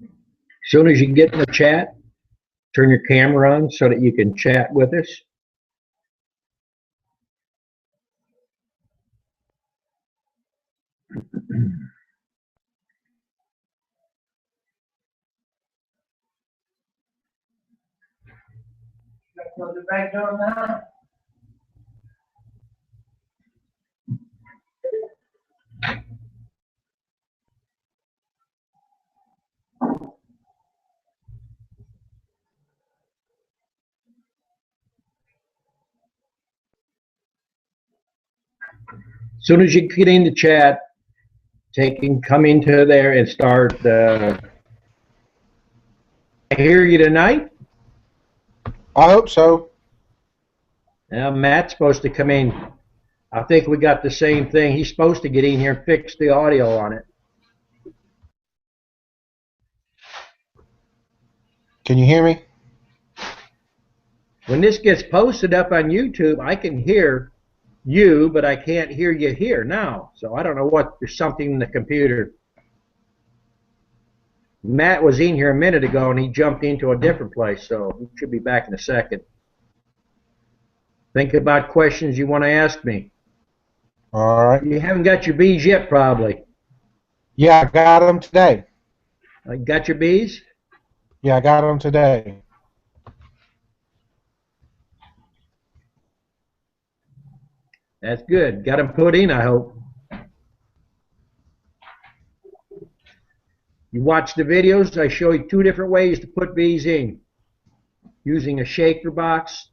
As soon as you get in the chat, turn your camera on so that you can chat with us. Close the back door now. As soon as you get in the chat, come into there and start. I hear you tonight. I hope so. Now Matt's supposed to come in. I think we got the same thing. He's supposed to get in here and fix the audio on it. Can you hear me? When this gets posted up on YouTube, I can hear you, but I can't hear you here now. So I don't know what, there's something in the computer. Matt was in here a minute ago and he jumped into a different place, so he should be back in a second. Think about questions you want to ask me. All right. You haven't got your bees yet, probably. Yeah, I got them today. Got your bees? Yeah, I got them today. That's good. Got them put in, I hope. You watch the videos, I show you 2 different ways to put bees in. Using a shaker box.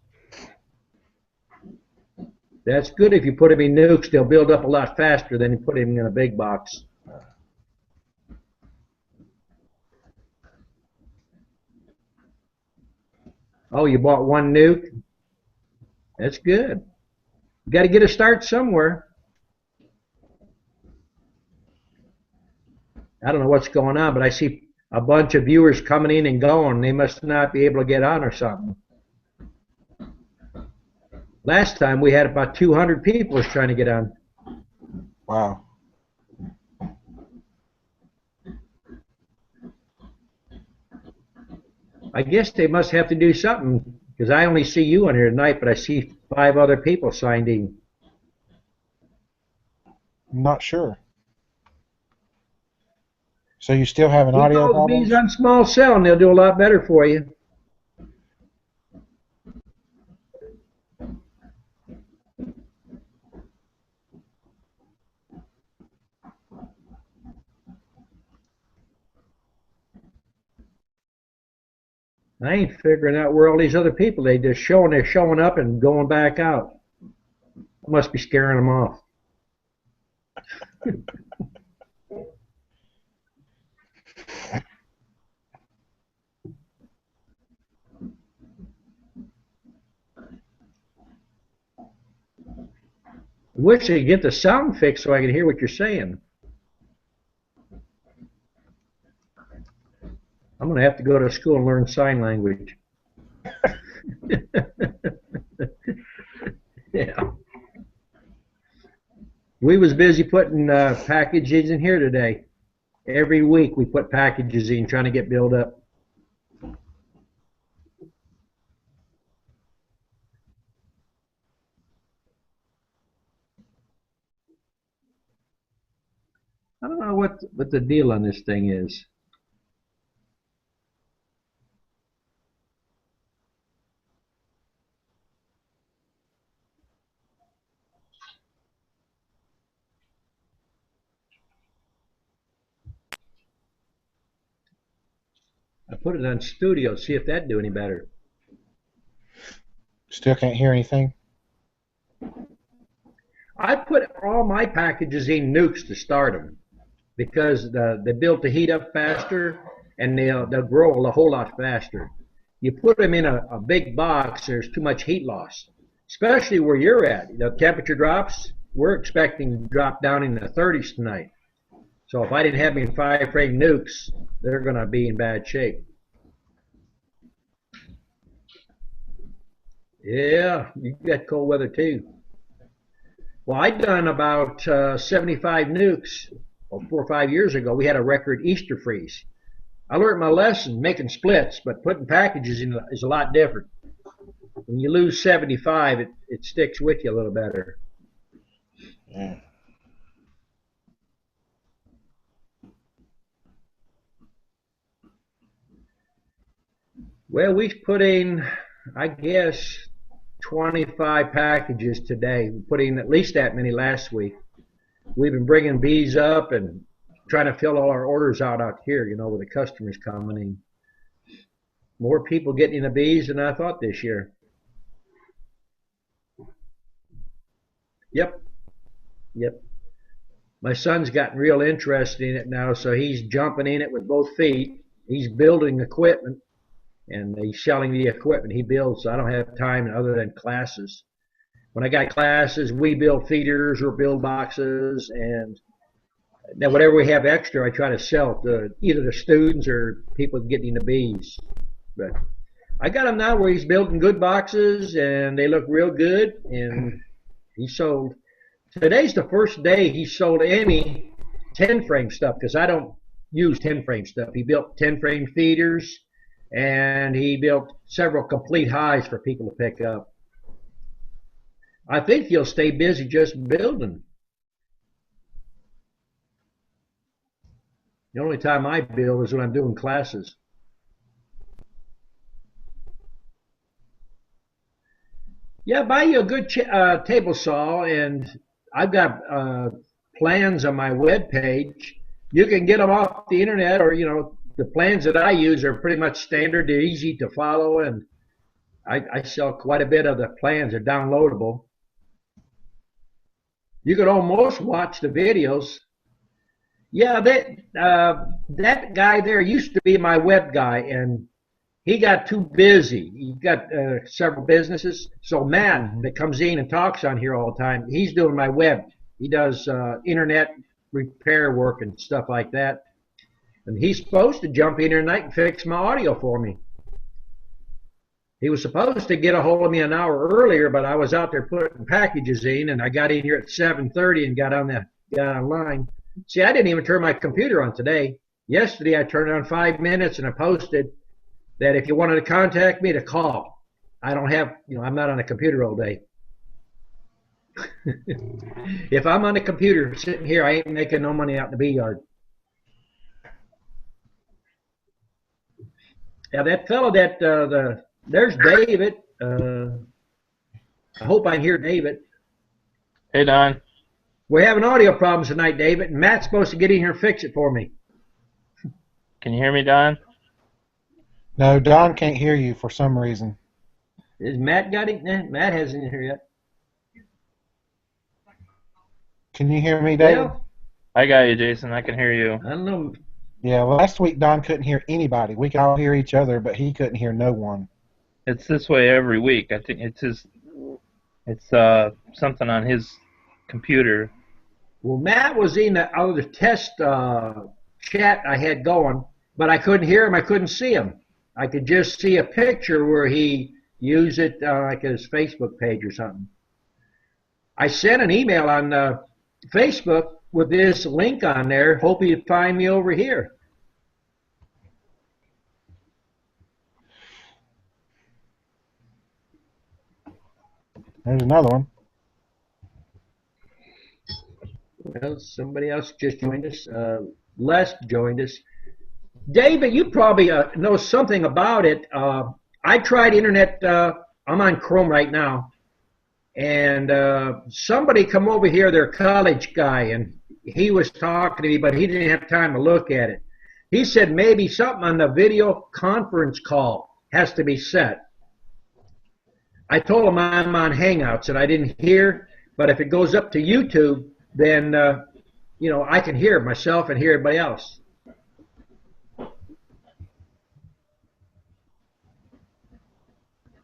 That's good if you put them in nukes, they'll build up a lot faster than you put them in a big box. Oh, you bought 1 nuke? That's good. You got to get a start somewhere. I don't know what's going on, but I see a bunch of viewers coming in and going. They must not be able to get on or something. Last time we had about 200 people trying to get on. Wow. I guess they must have to do something, because I only see you on here tonight, but I see 5 other people signed in. I'm not sure. So you still have an Keep audio all the problem? bees on small cell and they'll do a lot better for you. I ain't figuring out where all these other people, they're showing up and going back out. I must be scaring them off. I wish they'd get the sound fixed so I can hear what you're saying. I'm going to have to go to school and learn sign language. Yeah. We was busy putting packages in here today. Every week we put packages in, trying to get built up. I don't know what the deal on this thing is. I put it on studio, see if that'd do any better. Still can't hear anything? I put all my packages in nukes to start them because they built the heat up faster and they'll grow a whole lot faster. You put them in a big box, there's too much heat loss, especially where you're at. The temperature drops. We're expecting to drop down in the 30s tonight. So if I didn't have any 5-frame nukes, they're going to be in bad shape. Yeah, you got cold weather too. Well, I done about 75 nukes well, 4 or 5 years ago, we had a record Easter freeze. I learned my lesson making splits, but putting packages in is a lot different. When you lose 75, it sticks with you a little better. Yeah. Well, we've put in, I guess, 25 packages today. We put in at least that many last week. We've been bringing bees up and trying to fill all our orders out here, with the customers coming in. More people getting in the bees than I thought this year. Yep. My son's gotten real interested in it now, so he's jumping in it with both feet. He's building equipment, and he's selling the equipment he builds, so I don't have time other than classes. When I got classes, we build feeders or build boxes, and then whatever we have extra, I try to sell to either the students or people getting the bees. But I got him now where he's building good boxes, and they look real good, and he sold. Today's the first day he sold any 10-frame stuff, because I don't use 10-frame stuff. He built 10-frame feeders, and he built several complete hives for people to pick up. I think he'll stay busy just building. The only time I build is when I'm doing classes. Yeah, buy you a good table saw, and I've got plans on my web page. You can get them off the internet, or the plans that I use are pretty much standard. They're easy to follow, and I sell quite a bit of the plans. They're downloadable. You could almost watch the videos. Yeah, that guy there used to be my web guy, and he got too busy. He got several businesses. So Matt, that comes in and talks on here all the time, he's doing my web. He does internet repair work and stuff like that. And he's supposed to jump in here tonight and fix my audio for me. He was supposed to get a hold of me an hour earlier, but I was out there putting packages in, and I got in here at 7:30 and got online. See, I didn't even turn my computer on today. Yesterday, I turned it on 5 minutes, and I posted that if you wanted to contact me, to call. I don't have, I'm not on a computer all day. If I'm on a computer sitting here, I ain't making no money out in the bee yard. Yeah, that fellow there's David. I hope I can hear David. Hey, Don. We're having audio problems tonight, David, and Matt's supposed to get in here and fix it for me. Can you hear me, Don? No, Don can't hear you for some reason. Is Matt got it? Matt hasn't in here yet. Can you hear me, David? Well, I got you, Jason. I can hear you. I don't know. Yeah, last week Don couldn't hear anybody. We could all hear each other, but he couldn't hear no one. It's this way every week. I think it's something on his computer. Well, Matt was in the other test chat I had going, but I couldn't hear him. I couldn't see him. I could just see a picture where he used it like his Facebook page or something. I sent an email on Facebook with this link on there. Hope you'd find me over here. There's another one. Well, somebody else just joined us. Les joined us. David, you probably know something about it. I tried internet. I'm on Chrome right now. And somebody come over here, their college guy, and he was talking to me, but he didn't have time to look at it. He said maybe something on the video conference call has to be set. I told him I'm on Hangouts and I didn't hear, but if it goes up to YouTube, then I can hear myself and hear everybody else.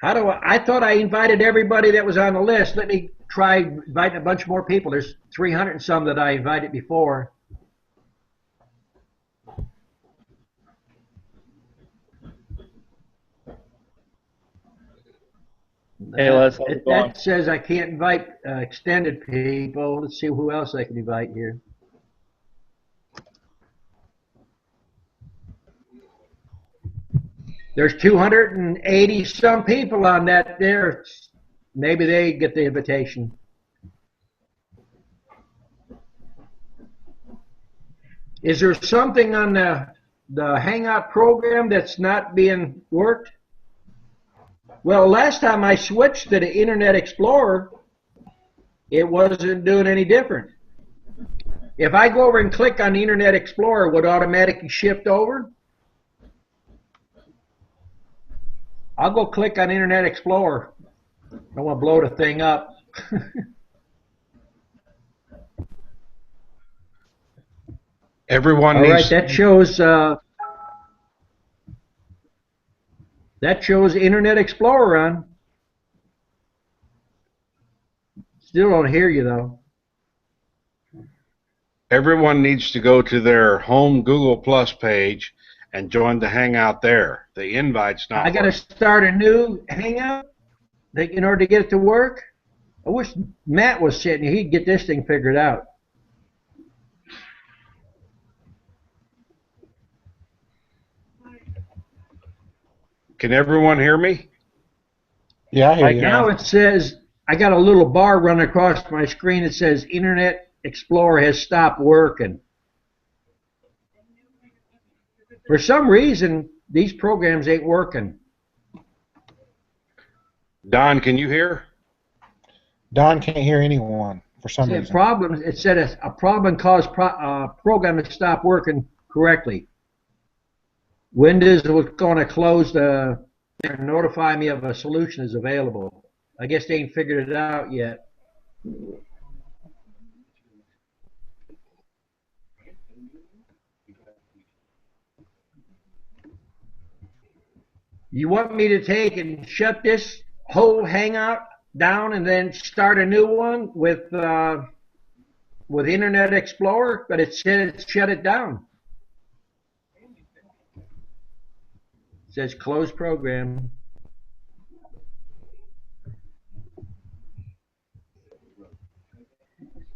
I thought I invited everybody that was on the list. Let me try inviting a bunch more people. There's 300 and some that I invited before. Hey, Les, how's it going? That says I can't invite extended people. Let's see who else I can invite here. There's 280 some people on that there. Maybe they get the invitation. Is there something on the Hangout program that's not being worked? Well, last time I switched to the Internet Explorer, it wasn't doing any different. If I go over and click on the Internet Explorer, would it automatically shift over? I'll go click on Internet Explorer. I don't want to blow the thing up. Everyone All right, needs. that shows Internet Explorer on. Still don't hear you though. Everyone needs to go to their home Google Plus page and join the Hangout there. The invite's not. I got to start a new Hangout in order to get it to work. I wish Matt was sitting here. He'd get this thing figured out. Can everyone hear me? Yeah, I hear you. Now it says, I got a little bar running across my screen. It says Internet Explorer has stopped working. For some reason, these programs ain't working. Don, can you hear? Don can't hear anyone for some It reason. it said a problem caused program to stop working correctly. Windows was going to close and notify me of a solution is available. I guess they ain't figured it out yet. You want me to take and shut this whole Hangout down and then start a new one with Internet Explorer? But it said it shut it down. It says close program.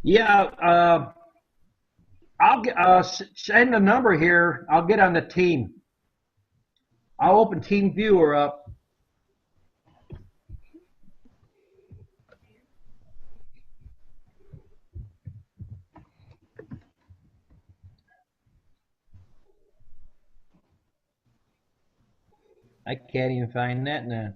Yeah, I'll send a number here. I'll get on the team. I'll open Team Viewer up. I can't even find that now.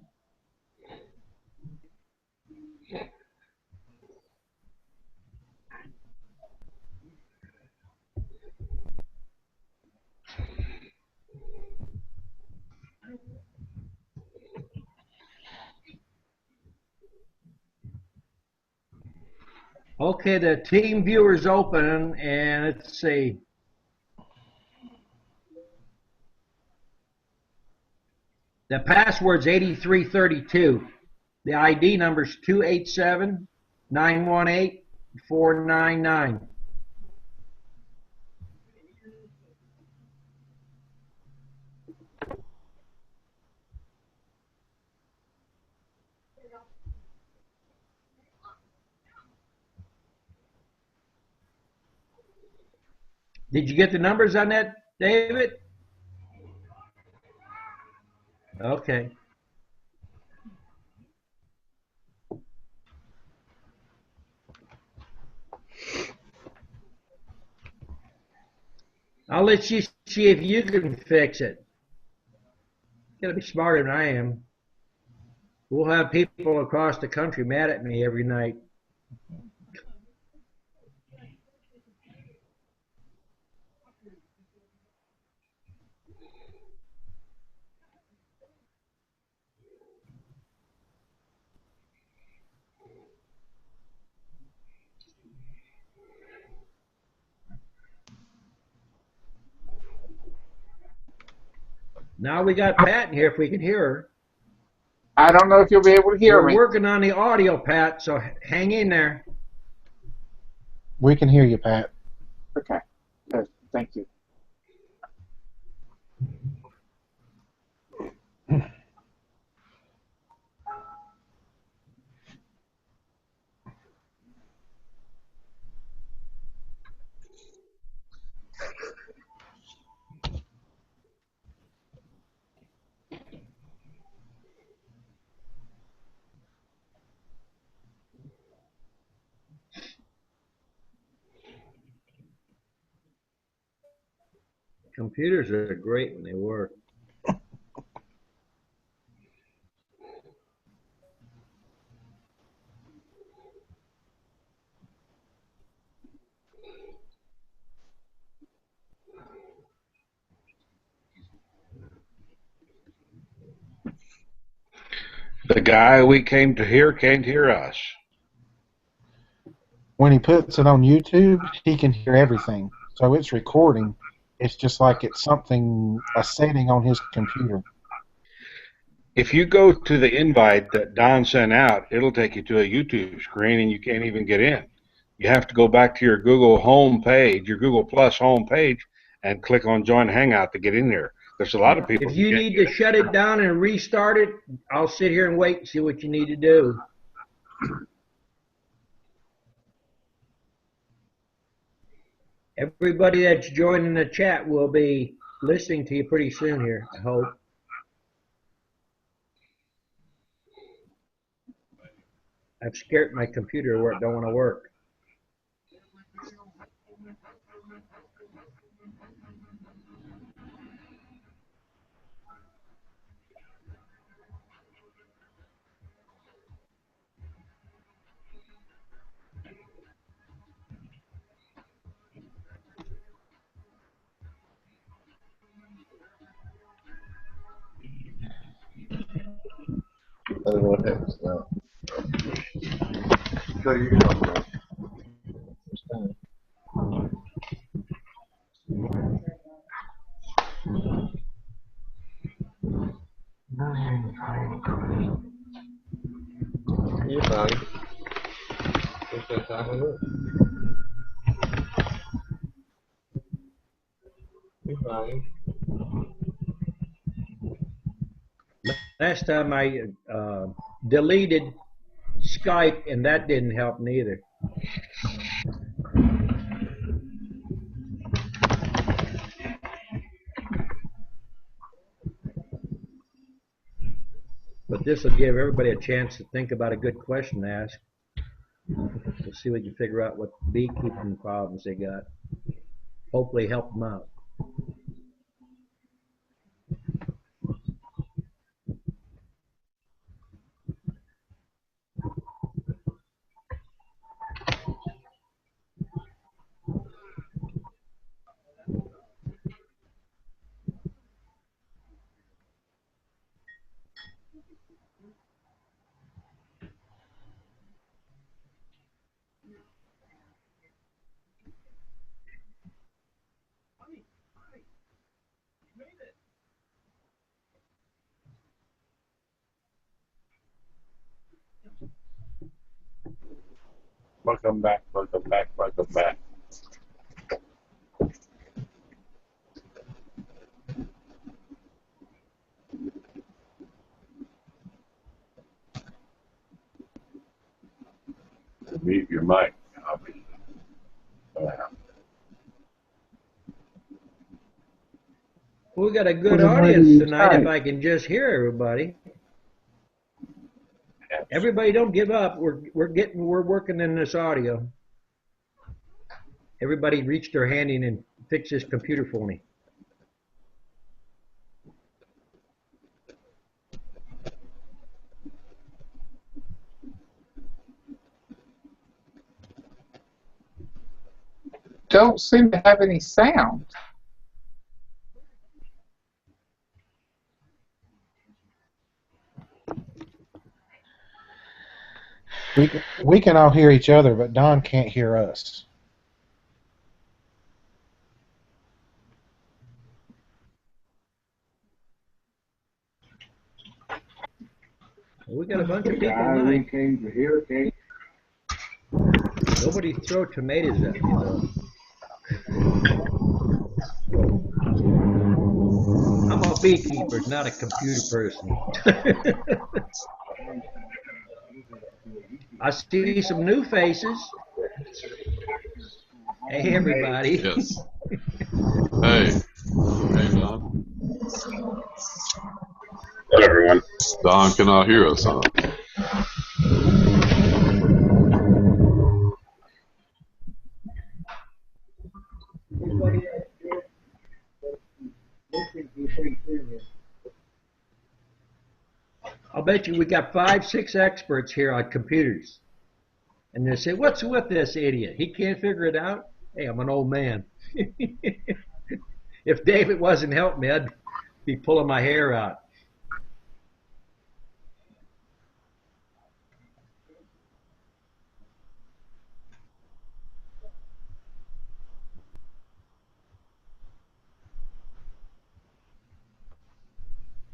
Okay, the team viewer's open, and let's see. The password's 8332. The ID number's 287-918-499. Did you get the numbers on that, David? Okay. I'll let you see if you can fix it. You gotta be smarter than I am. We'll have people across the country mad at me every night. Now we got Pat in here if we can hear her. I don't know if you'll be able to hear We're me. working on the audio, Pat, so hang in there. We can hear you, Pat. Okay. Good. Thank you. Computers are great when they work. The guy we came to hear can't hear us. When he puts it on YouTube, he can hear everything. So it's recording. It's just like it's something, a setting on his computer. If you go to the invite that Don sent out, it'll take you to a YouTube screen and you can't even get in. You have to go back to your Google home page, your Google Plus home page, and click on Join Hangout to get in there. There's a lot of people. If you need to shut it down and restart it, I'll sit here and wait and see what you need to do. Everybody that's joining the chat will be listening to you pretty soon here, I hope. I've scared my computer where it don't want to work. I don't know what happens now. So you can talk about it. You're fine. Just that time of it. You're fine. Last time I deleted Skype, and that didn't help neither. But this will give everybody a chance to think about a good question to ask. We'll see if we can figure out what beekeeping problems they got. Hopefully help them out. Welcome back, welcome back, welcome back. Mute your mic. We got a good audience tonight if I can just hear everybody. Everybody don't give up. We're working in this audio. Everybody reach their hand in and fix this computer for me. Don't seem to have any sound. We can all hear each other, but Don can't hear us. We got a bunch of people tonight. Came to hear, came. Nobody throw tomatoes at me though. I'm a beekeeper, not a computer person. I see some new faces. Hey, everybody. Yes. Hey. Hey, Don. Hello, everyone. Don cannot hear us, huh? I'll bet you we got 5, 6 experts here on computers. And they say, what's with this idiot? He can't figure it out? Hey, I'm an old man. If David wasn't helping me, I'd be pulling my hair out.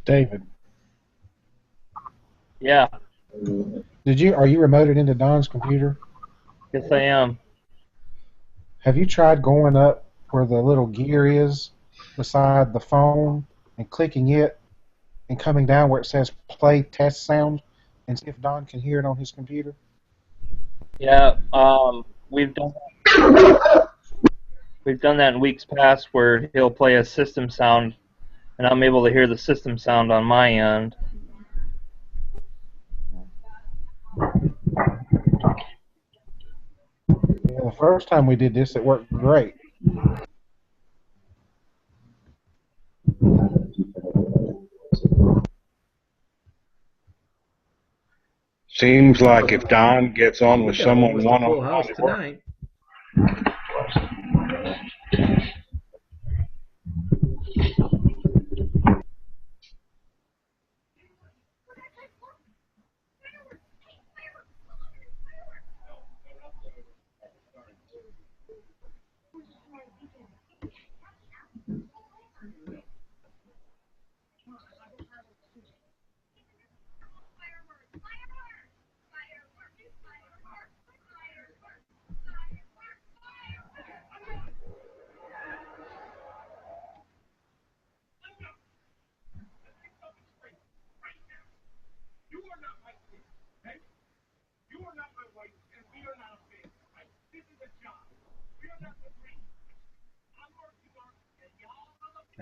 David, Yeah, are you remoted into Don's computer? yes I am. Have you tried going up where the little gear is beside the phone and clicking it and coming down where it says play test sound and see if Don can hear it on his computer? Yeah, we've done that in weeks past where he'll play a system sound, and I'm able to hear the system sound on my end. Yeah, the first time we did this, it worked great. Seems like if Don gets on We with got someone almost a one full on house one, it works. tonight.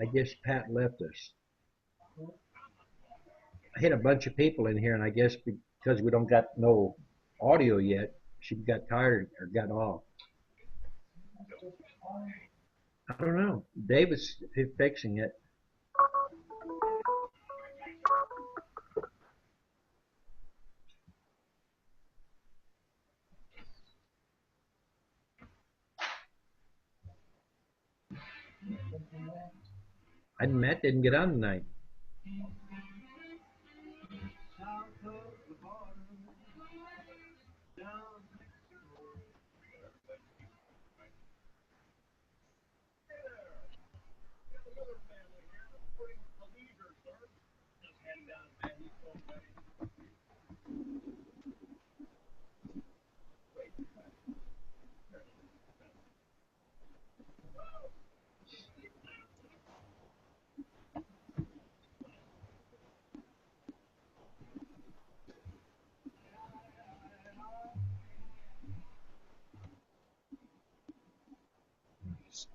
I guess Pat left us. I hit a bunch of people in here, and I guess because we don't got no audio yet, she got tired or got off. I don't know. David's fixing it. Matt didn't get on tonight.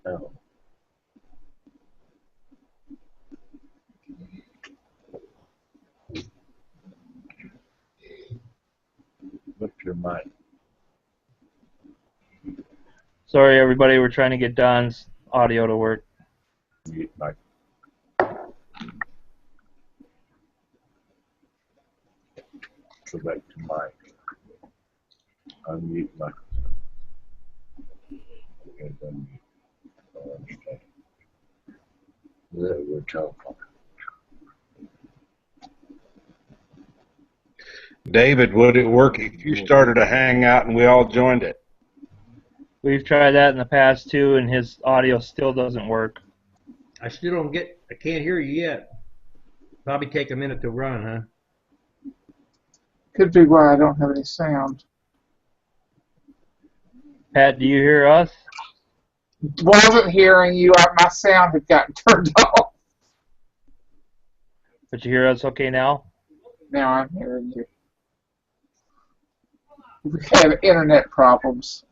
So, lift your mic. Sorry, everybody, we're trying to get Don's audio to work. Mute mic. Select mic. Unmute mic. And unmute. I understand. We're talking. David, would it work if you started a hangout and we all joined it? We've tried that in the past too, and his audio still doesn't work. I can't hear you yet. Probably take a minute to run, huh? Could be why I don't have any sound. Pat, do you hear us? Wasn't hearing you. My sound had gotten turned off. But you hear us okay now? Now I'm hearing you. We have internet problems.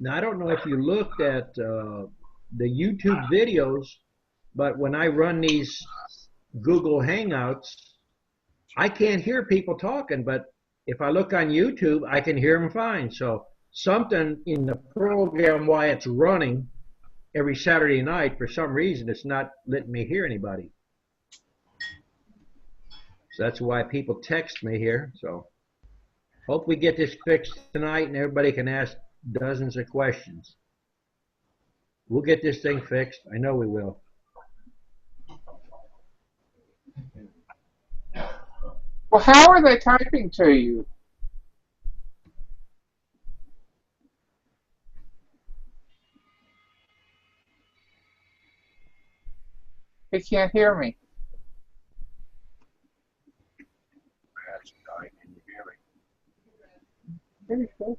Now, I don't know if you looked at the YouTube videos, but when I run these Google Hangouts, I can't hear people talking, but if I look on YouTube, I can hear them fine. So something in the program while it's running every Saturday night, for some reason, it's not letting me hear anybody. So that's why people text me here. So hope we get this fixed tonight and everybody can ask dozens of questions. We'll get this thing fixed. I know we will. Well, how are they typing to you? They can't hear me. Very cool.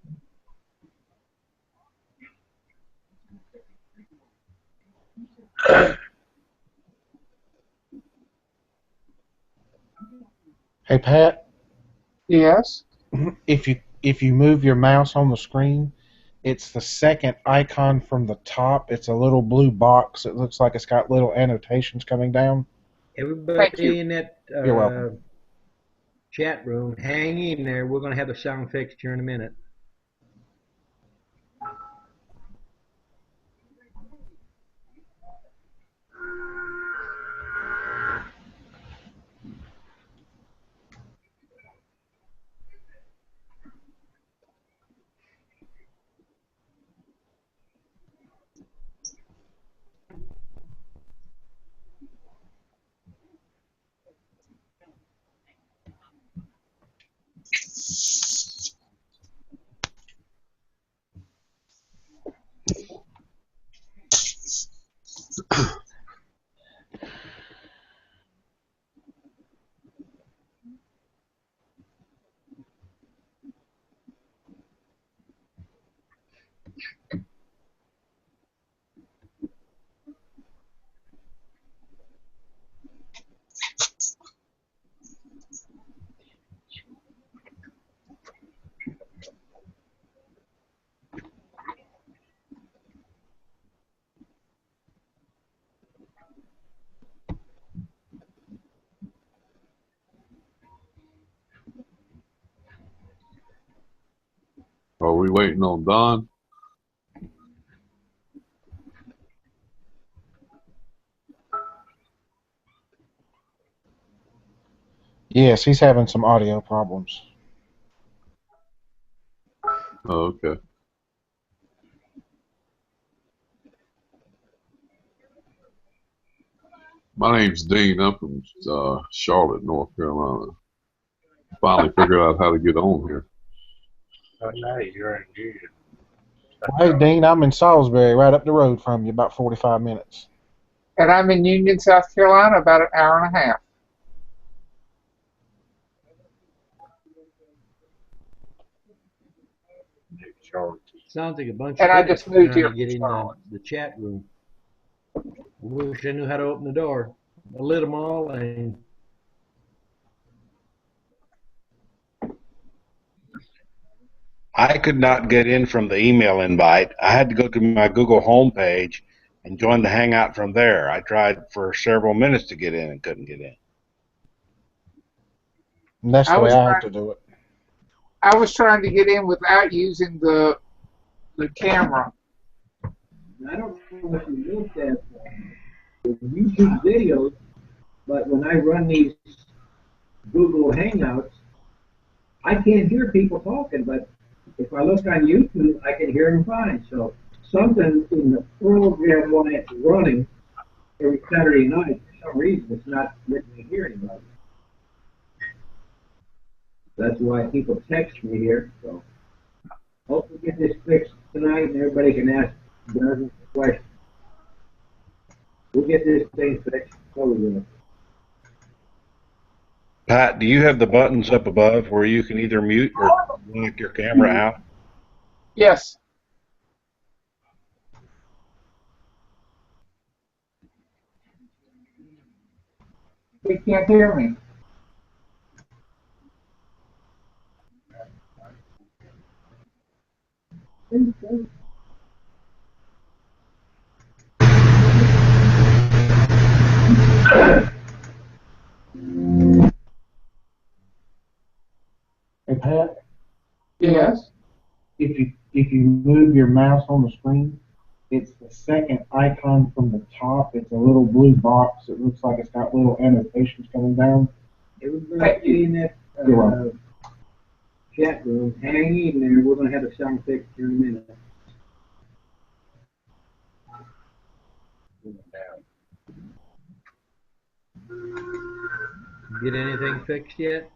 Hey Pat, Yes. if you move your mouse on the screen, it's the second icon from the top. It's a little blue box. It looks like it's got little annotations coming down. Thank you. Everybody in that You're welcome. chat room, hang in there. We're going to have the sound fixed here in a minute. Are we waiting on Don? Yes, he's having some audio problems. Oh, okay. My name's Dean. I'm from Charlotte, North Carolina. Finally figured out how to get on here. Oh, now you're in Union. Well, hey, Dean, I'm in Salisbury, right up the road from you, about 45 minutes. And I'm in Union, South Carolina, about an hour and a half. Sounds like a bunch And of I people just moved trying here to get from in Charlotte. the chat room. I wish I knew how to open the door. I lit them all and I could not get in from the email invite. I had to go to my Google homepage and join the Hangout from there. I tried for several minutes to get in and couldn't get in. And that's I the way was I have trying, to do it. I was trying to get in without using the camera. I don't know if you looked at the YouTube videos, but when I run these Google Hangouts, I can't hear people talking, but if I look on YouTube, I can hear them fine. So something in the program when it's running every Saturday night, for some reason, it's not letting me hear anybody. That's why people text me here. So hope we get this fixed tonight and everybody can ask dozens of questions. We'll get this thing fixed. So we will. Pat, do you have the buttons up above where you can either mute or lock your camera out? Yes. He can't hear me. Hey Pat, Yes. if you move your mouse on the screen, it's the second icon from the top. It's a little blue box. It looks like it's got little annotations coming down. Everybody in that You're welcome. chat room, hang in there. We're going to have a sound fix here in a minute. Get anything fixed yet?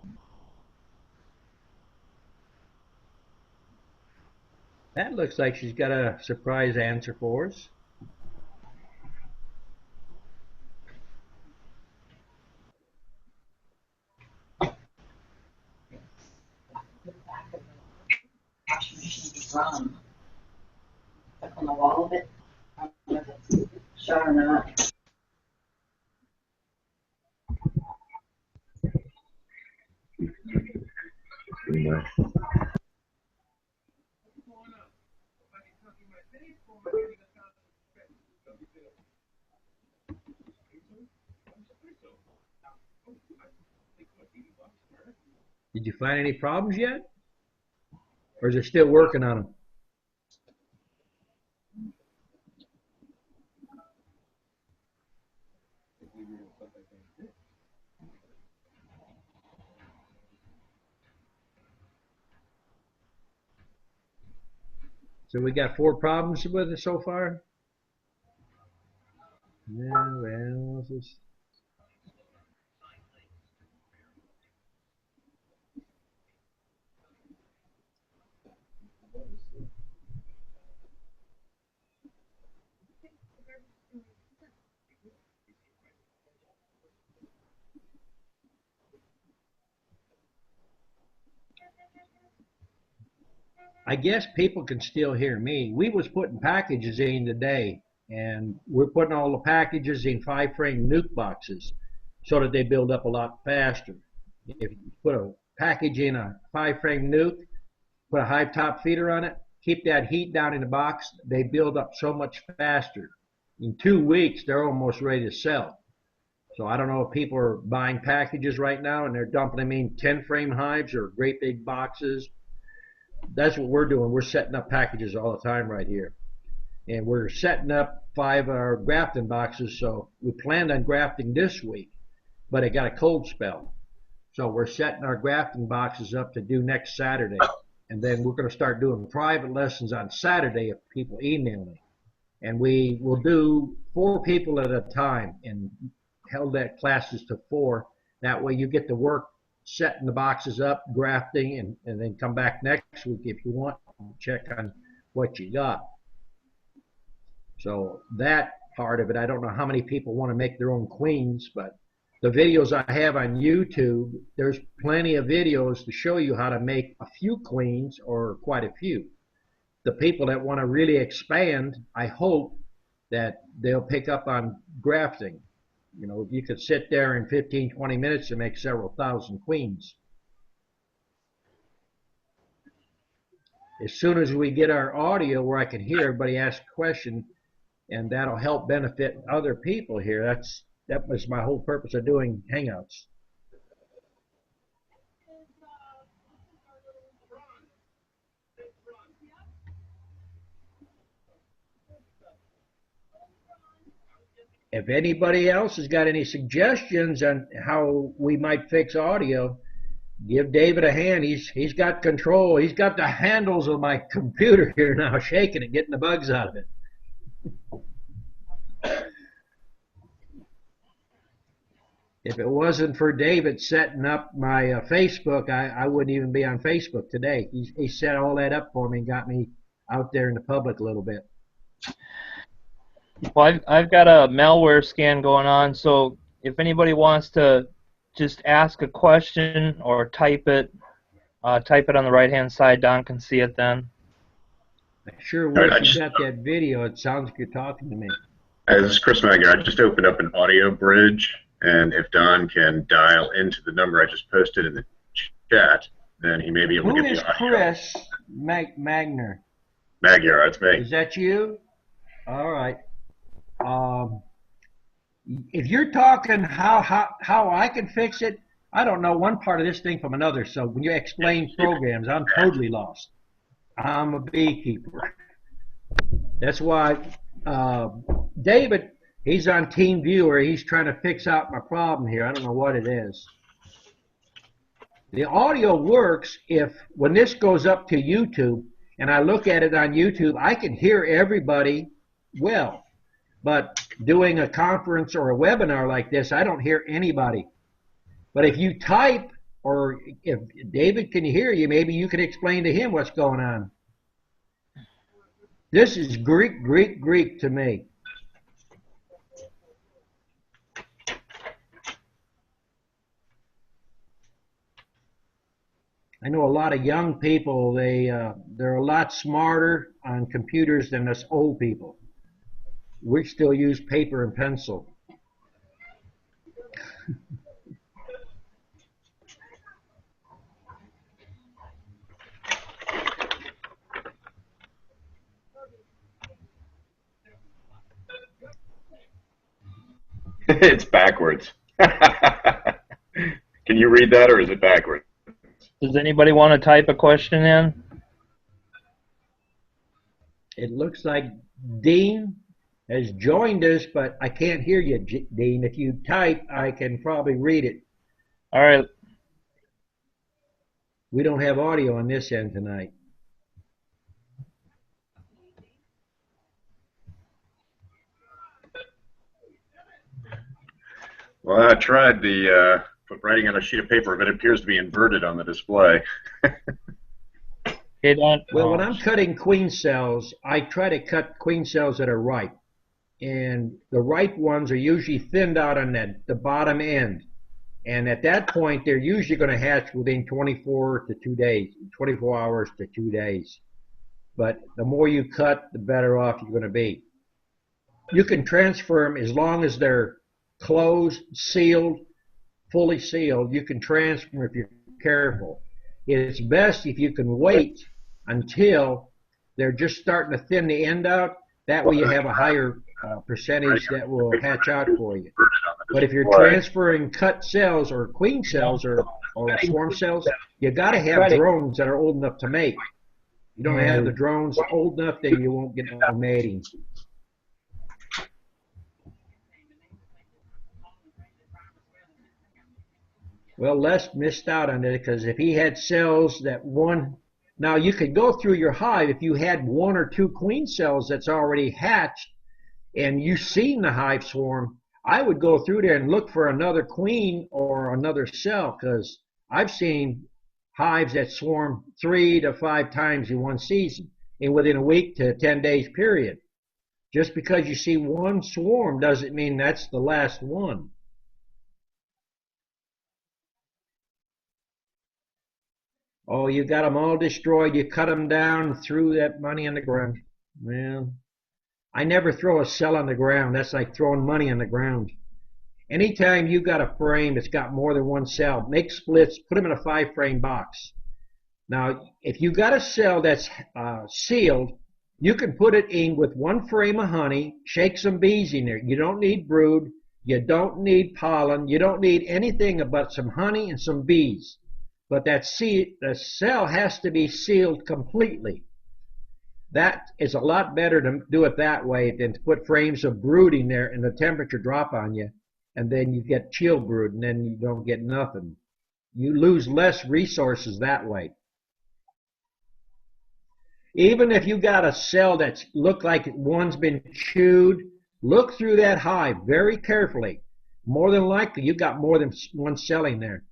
That looks like she's got a surprise answer for us. Stuck on the wall of it. I don't know if it's shot or not. Did you find any problems yet? Or is it still working on them? So we got 4 problems with it so far? Yeah, well, let's just... I guess people can still hear me. We was putting packages in today, and we're putting all the packages in 5-frame nuke boxes so that they build up a lot faster. If you put a package in a 5-frame nuke, put a Hive top feeder on it, keep that heat down in the box, they build up so much faster. In 2 weeks, they're almost ready to sell. So I don't know if people are buying packages right now and they're dumping them in 10-frame hives or great big boxes. That's what we're doing. We're setting up packages all the time right here. And we're setting up 5 of our grafting boxes. So we planned on grafting this week, but it got a cold spell. So we're setting our grafting boxes up to do next Saturday. And then we're going to start doing private lessons on Saturday if people email me. And we will do 4 people at a time and held that classes to 4. That way you get to work setting the boxes up, grafting, and then come back next week if you want and check on what you got. So that part of it, I don't know how many people want to make their own queens, but the videos I have on YouTube, there's plenty of videos to show you how to make a few queens or quite a few. The people that want to really expand, I hope that they'll pick up on grafting. You know, you could sit there in 15, 20 minutes and make several thousand queens. As soon as we get our audio where I can hear everybody ask a question, and that'll help benefit other people here. That was my whole purpose of doing Hangouts. If anybody else has got any suggestions on how we might fix audio, give David a hand. He's got control. He's got the handles of my computer here now, shaking it, getting the bugs out of it. If it wasn't for David setting up my Facebook, I wouldn't even be on Facebook today. He set all that up for me and got me out there in the public a little bit. Well, I've got a malware scan going on, so if anybody wants to just ask a question or type it on the right-hand side, Don can see it then. I sure wish you got that video. It sounds like you're talking to me. This is Chris Magner. I just opened up an audio bridge, And if Don can dial into the number I just posted in the chat, then he may be able to Who get is the audio. Chris Magner? Magyar, that's me. Is that you? All right. If you're talking how I can fix it, I don't know one part of this thing from another. So when you explain programs, I'm totally lost. I'm a beekeeper. That's why David, he's on Team Viewer. He's trying to fix out my problem here. I don't know what it is. The audio works if when this goes up to YouTube and I look at it on YouTube, I can hear everybody well. But doing a conference or a webinar like this, I don't hear anybody. But if you type, or if David can hear you, maybe you can explain to him what's going on. This is Greek to me. I know a lot of young people, they're a lot smarter on computers than us old people. We still use paper and pencil. It's backwards. Can you read that, or is it backwards? Does anybody want to type a question in? It looks like Dean has joined us, but I can't hear you, Dean. If you type, I can probably read it. All right. We don't have audio on this end tonight. Well, I tried the writing on a sheet of paper, but it appears to be inverted on the display. Well, when I'm cutting queen cells, I try to cut queen cells that are ripe. And the ripe ones are usually thinned out on the bottom end. And at that point, they're usually going to hatch within 24 to 2 days, 24 hours to 2 days. But the more you cut, the better off you're going to be. You can transfer them as long as they're closed, sealed, fully sealed. You can transfer them if you're careful. It's best if you can wait until they're just starting to thin the end out. That way you have a higher percentage that will hatch out for you. But if you're transferring cut cells or queen cells or swarm cells, you got to have drones that are old enough to mate. You don't have the drones old enough, then you won't get no mating. Well, Les missed out on it because if he had cells that one, now you could go through your hive if you had 1 or 2 queen cells that's already hatched and you've seen the hive swarm, I would go through there and look for another queen or another cell because I've seen hives that swarm 3 to 5 times in one season and within a week to 10 days period. Just because you see one swarm doesn't mean that's the last one. Oh, you got them all destroyed. You cut them down, threw that money on the ground. Well, I never throw a cell on the ground. That's like throwing money on the ground. Anytime you got a frame that's got more than one cell, make splits, put them in a 5-frame box. Now, if you got a cell that's sealed, you can put it in with 1 frame of honey, shake some bees in there. You don't need brood. You don't need pollen. You don't need anything but some honey and some bees. But the cell has to be sealed completely. That is a lot better to do it that way than to put frames of brood in there and the temperature drop on you, and then you get chill brood, and then you don't get nothing. You lose less resources that way. Even if you got a cell that's looked like one's been chewed, look through that hive very carefully. More than likely, you got more than one cell in there.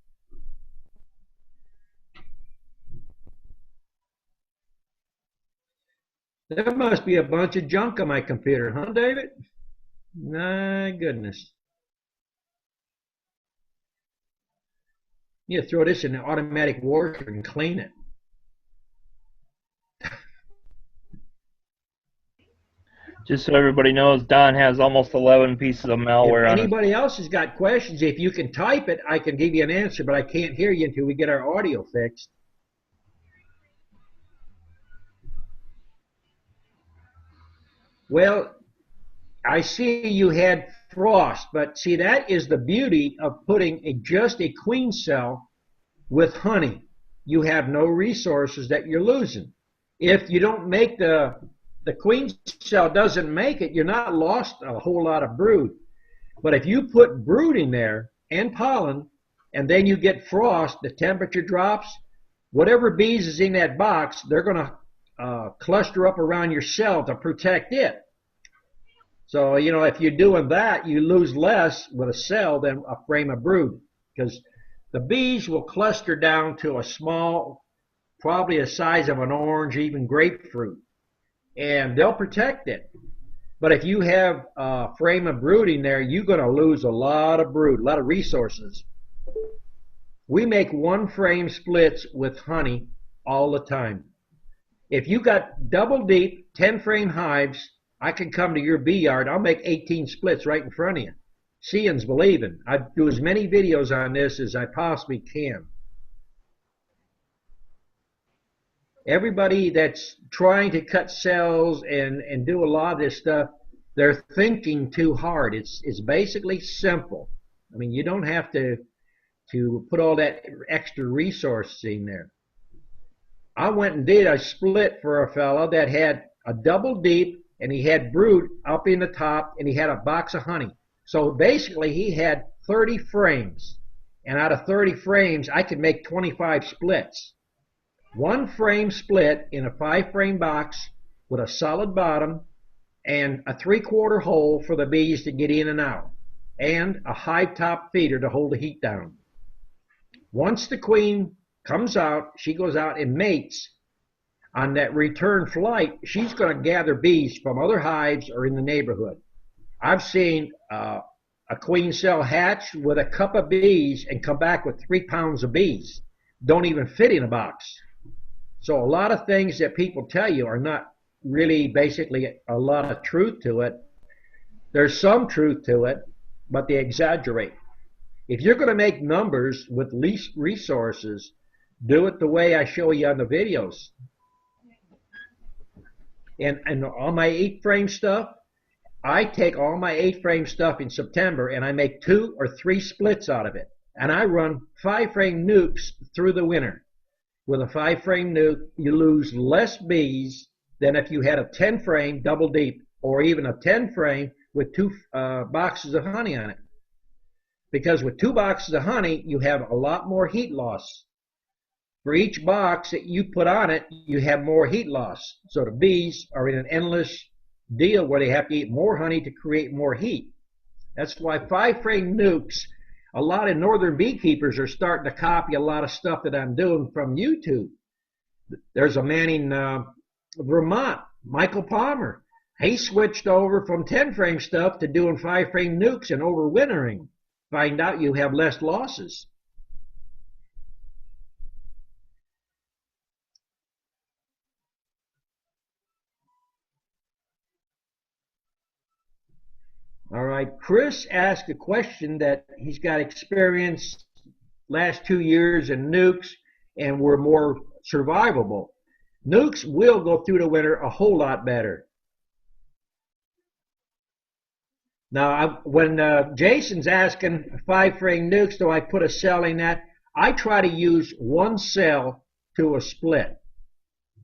There must be a bunch of junk on my computer, huh, David? My goodness. You throw this in the automatic washer and clean it. Just so everybody knows, Don has almost 11 pieces of malware If on it. anybody else has got questions, if you can type it, I can give you an answer, but I can't hear you until we get our audio fixed. Well, I see you had frost, but see, that is the beauty of putting just a queen cell with honey. You have no resources that you're losing. If you don't make the queen cell doesn't make it, you're not lost a whole lot of brood. But if you put brood in there and pollen, and then you get frost, the temperature drops, whatever bees is in that box, they're going to cluster up around your cell to protect it. So, you know, if you're doing that, you lose less with a cell than a frame of brood, because the bees will cluster down to a small, probably the size of an orange, even grapefruit, and they'll protect it. But if you have a frame of brood in there, you're going to lose a lot of brood, a lot of resources. We make 1 frame splits with honey all the time. If you got double deep 10 frame hives, I can come to your bee yard. I'll make 18 splits right in front of you. Seeing's believing. I do as many videos on this as I possibly can. Everybody that's trying to cut cells and do a lot of this stuff, they're thinking too hard. It's basically simple. I mean, you don't have to put all that extra resources in there. I went and did a split for a fellow that had a double deep, and he had brood up in the top, and he had a box of honey. So basically, he had 30 frames, and out of 30 frames, I could make 25 splits. 1 frame split in a 5 frame box with a solid bottom and a 3/4 hole for the bees to get in and out, and a hive top feeder to hold the heat down. Once the queen comes out, she goes out and mates. On that return flight, she's going to gather bees from other hives or in the neighborhood. I've seen a queen cell hatch with a cup of bees and come back with 3 pounds of bees. Don't even fit in a box. So a lot of things that people tell you are not really basically a lot of truth to it. There's some truth to it, but they exaggerate. If you're going to make numbers with least resources, do it the way I show you on the videos. And on my 8 frame stuff, I take all my 8 frame stuff in September and I make 2 or 3 splits out of it. And I run 5 frame nukes through the winter. With a 5 frame nuke, you lose less bees than if you had a 10 frame double deep, or even a 10 frame with 2 boxes of honey on it. Because with 2 boxes of honey, you have a lot more heat loss. For each box that you put on it, you have more heat loss. So the bees are in an endless deal where they have to eat more honey to create more heat. That's why 5 frame nukes, a lot of northern beekeepers are starting to copy a lot of stuff that I'm doing from YouTube. There's a man in Vermont, Michael Palmer. He switched over from 10 frame stuff to doing 5 frame nukes and overwintering. Find out you have less losses. All right, Chris asked a question that he's got experience last 2 years in nukes and were more survivable. Nukes will go through the winter a whole lot better. Now, when Jason's asking 5 frame nukes, do I put a cell in that? I try to use 1 cell to a split.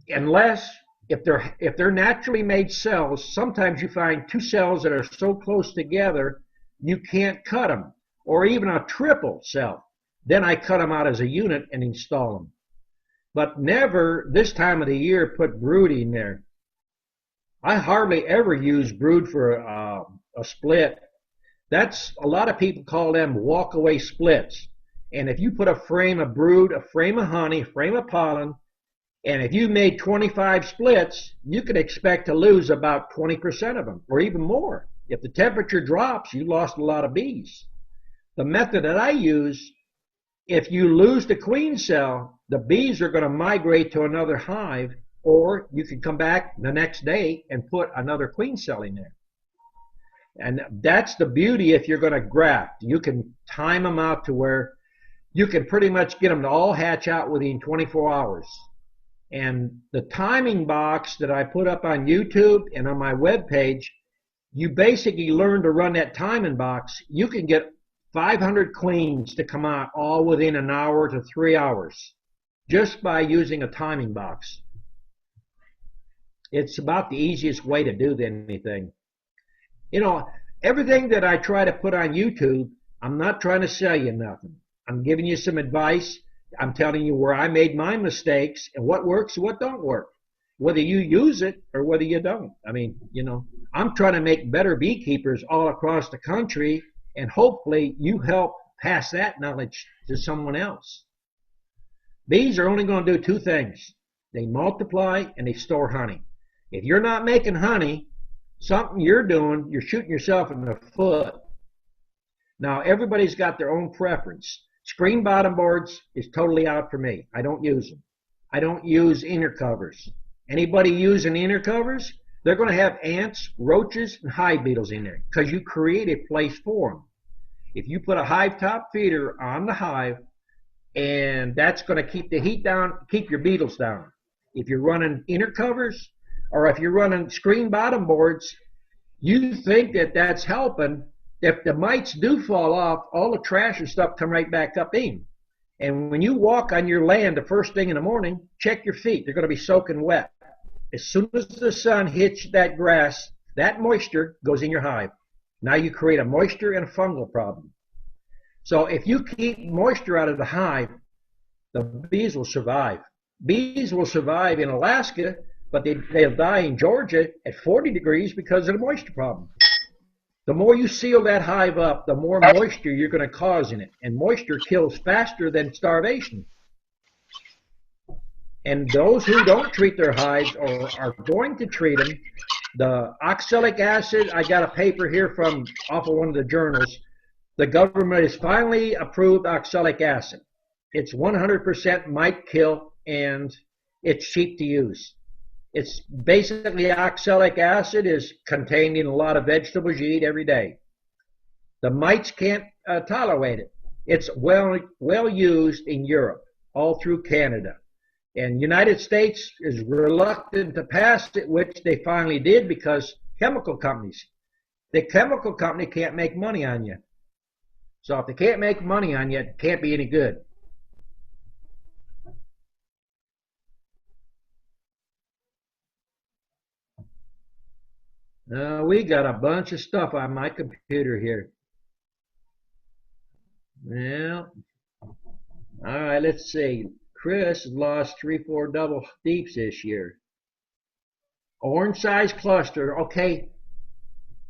Unless, if they're naturally made cells, sometimes you find 2 cells that are so close together, you can't cut them. Or even a triple cell. Then I cut them out as a unit and install them. But never, this time of the year, put brood in there. I hardly ever use brood for a split. That's, a lot of people call them walk-away splits. And if you put a frame of brood, a frame of honey, a frame of pollen, and if you made 25 splits, you could expect to lose about 20% of them, or even more. If the temperature drops, you lost a lot of bees. The method that I use, if you lose the queen cell, the bees are going to migrate to another hive, or you can come back the next day and put another queen cell in there. And that's the beauty if you're going to graft. You can time them out to where you can pretty much get them to all hatch out within 24 hours. And the timing box that I put up on YouTube and on my webpage, you basically learn to run that timing box. You can get 500 queens to come out all within an hour to 3 hours just by using a timing box. It's about the easiest way to do anything. You know, everything that I try to put on YouTube, I'm not trying to sell you nothing. I'm giving you some advice. I'm telling you where I made my mistakes and what works and what don't work, whether you use it or whether you don't. I mean, you know, I'm trying to make better beekeepers all across the country, and hopefully you help pass that knowledge to someone else. Bees are only going to do two things. They multiply and they store honey. If you're not making honey, something you're doing, you're shooting yourself in the foot. Now, everybody's got their own preference. Screen bottom boards is totally out for me. I don't use them. I don't use inner covers. Anybody using inner covers, they're going to have ants, roaches, and hive beetles in there because you create a place for them. If you put a hive top feeder on the hive, and that's going to keep the heat down, keep your beetles down. If you're running inner covers, or if you're running screen bottom boards, you think that that's helping. If the mites do fall off, all the trash and stuff come right back up in. And when you walk on your land the first thing in the morning, check your feet. They're going to be soaking wet. As soon as the sun hits that grass, that moisture goes in your hive. Now you create a moisture and a fungal problem. So if you keep moisture out of the hive, the bees will survive. Bees will survive in Alaska, but they'll die in Georgia at 40 degrees because of the moisture problem. The more you seal that hive up, the more moisture you're going to cause in it. And moisture kills faster than starvation. And those who don't treat their hives or are going to treat them, the oxalic acid, I got a paper here from off of one of the journals. The government has finally approved oxalic acid. It's 100% mite kill, and it's cheap to use. It's basically oxalic acid is contained in a lot of vegetables you eat every day. The mites can't tolerate it. It's well used in Europe, all through Canada. And United States is reluctant to pass it, which they finally did because chemical companies. The chemical company can't make money on you. So if they can't make money on you, it can't be any good. We got a bunch of stuff on my computer here. Well, all right, let's see. Chris lost 3-4 double deeps this year. Orange size cluster. Okay,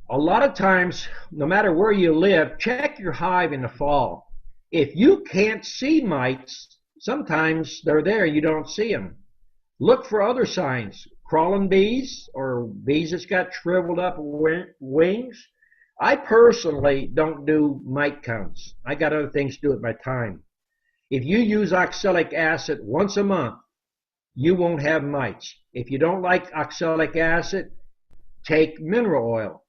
a lot of times, no matter where you live, check your hive in the fall. If you can't see mites, sometimes they're there, you don't see them. Look for other signs. Crawling bees or bees that's got shriveled up wings. I personally don't do mite counts. I got other things to do with my time. If you use oxalic acid once a month, you won't have mites. If you don't like oxalic acid, take mineral oil,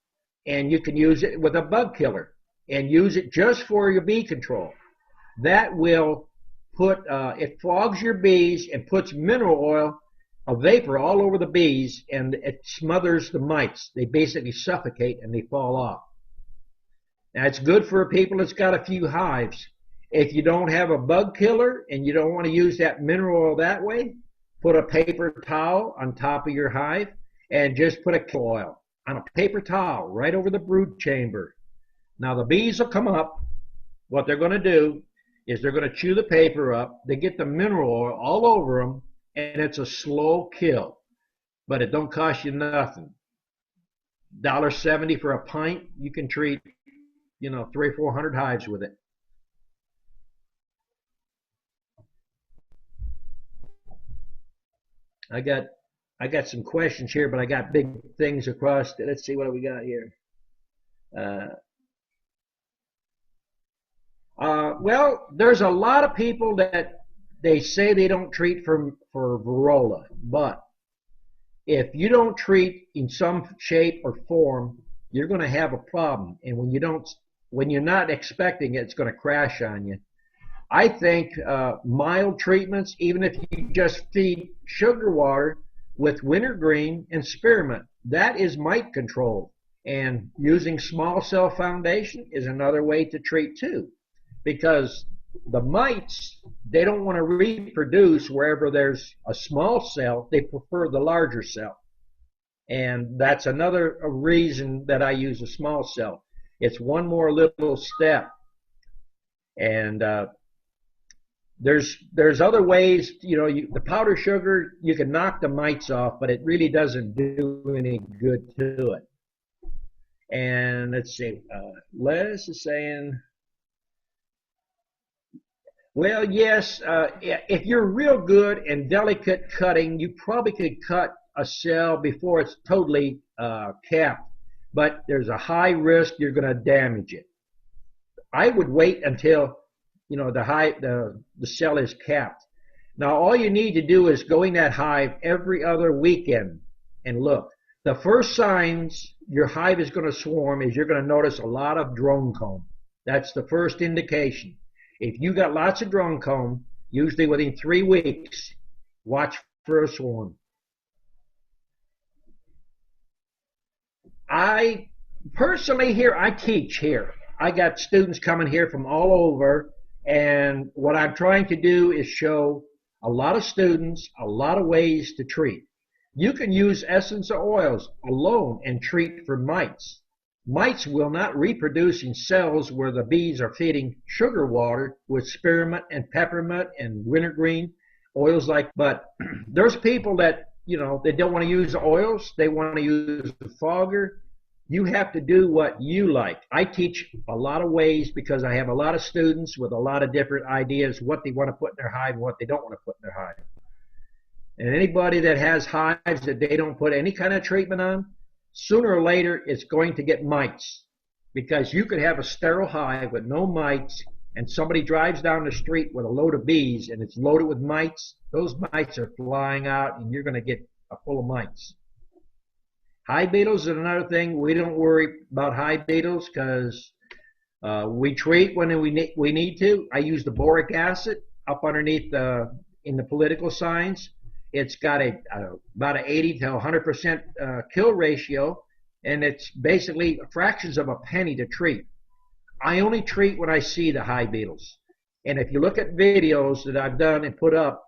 and you can use it with a bug killer and use it just for your bee control. That will put, it fogs your bees and puts mineral oil, a vapor all over the bees, and it smothers the mites. They basically suffocate and they fall off. Now it's good for people that's got a few hives. If you don't have a bug killer and you don't want to use that mineral oil that way, put a paper towel on top of your hive and just put a oil on a paper towel right over the brood chamber. Now the bees will come up. What they're going to do is they're going to chew the paper up. They get the mineral oil all over them, and it's a slow kill, but it don't cost you nothing. $1.70 for a pint. You can treat, 300 or 400 hives with it. I got some questions here, but I got big things across. Let's see what do we got here. Well, there's a lot of people that they say they don't treat for varroa, but if you don't treat in some shape or form, you're going to have a problem. And when you're not expecting it, it's going to crash on you. I think mild treatments, even if you just feed sugar water with wintergreen and spearmint, that is mite control. And using small cell foundation is another way to treat too, because the mites, they don't want to reproduce wherever there's a small cell. They prefer the larger cell. And that's another reason that I use a small cell. It's one more little step. And there's other ways, the powder sugar, you can knock the mites off, but it really doesn't do any good to it. And let's see, Les is saying, well, yes, if you're real good and delicate cutting, you probably could cut a cell before it's totally capped, but there's a high risk you're going to damage it. I would wait until the cell is capped. Now all you need to do is go in that hive every other weekend and look. The first signs your hive is going to swarm is you're going to notice a lot of drone comb. That's the first indication. If you got lots of drone comb, usually within 3 weeks, watch for a swarm. I personally I teach here. I got students coming here from all over, and what I'm trying to do is show a lot of students a lot of ways to treat. You can use essence of oils alone and treat for mites. Mites will not reproduce in cells where the bees are feeding sugar water with spearmint and peppermint and wintergreen, oils but there's people that, they don't want to use the oils, they want to use the fogger. You have to do what you like. I teach a lot of ways because I have a lot of students with a lot of different ideas, what they want to put in their hive and what they don't want to put in their hive. And anybody that has hives that they don't put any kind of treatment on, sooner or later it's going to get mites, because you could have a sterile hive with no mites and somebody drives down the street with a load of bees and it's loaded with mites. Those mites are flying out and you're going to get full of mites. Hive beetles is another thing. We don't worry about hive beetles because we treat when we need to. I use the boric acid up underneath in the political signs. It's got about an 80 to 100% kill ratio, and it's basically fractions of a penny to treat. I only treat when I see the hive beetles. And if you look at videos that I've done and put up,